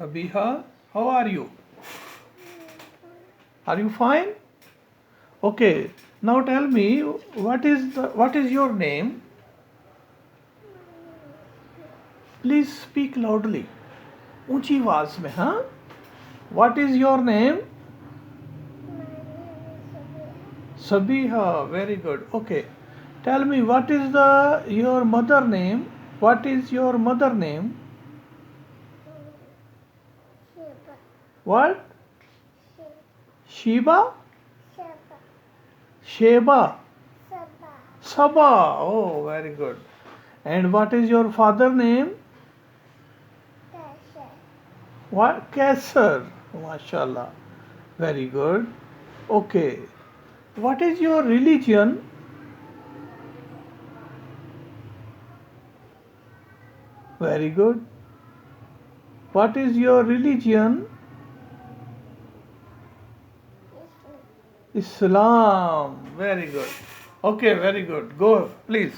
Abeeha, how are you? Are you fine? Okay. Now tell me, what is your name? Please speak loudly. ऊंची आवाज में, हाँ? What is your name? Sabiha, very good. Okay. Tell me, what is your mother name? What is your mother name? What? Sheba? Sheba. Saba. Oh, very good. And what is your father name? What? Kaisar. MashaAllah. Very good. Okay. What is your religion? Very good. What is your religion? Islam. Very good. Okay, very good. Go, please.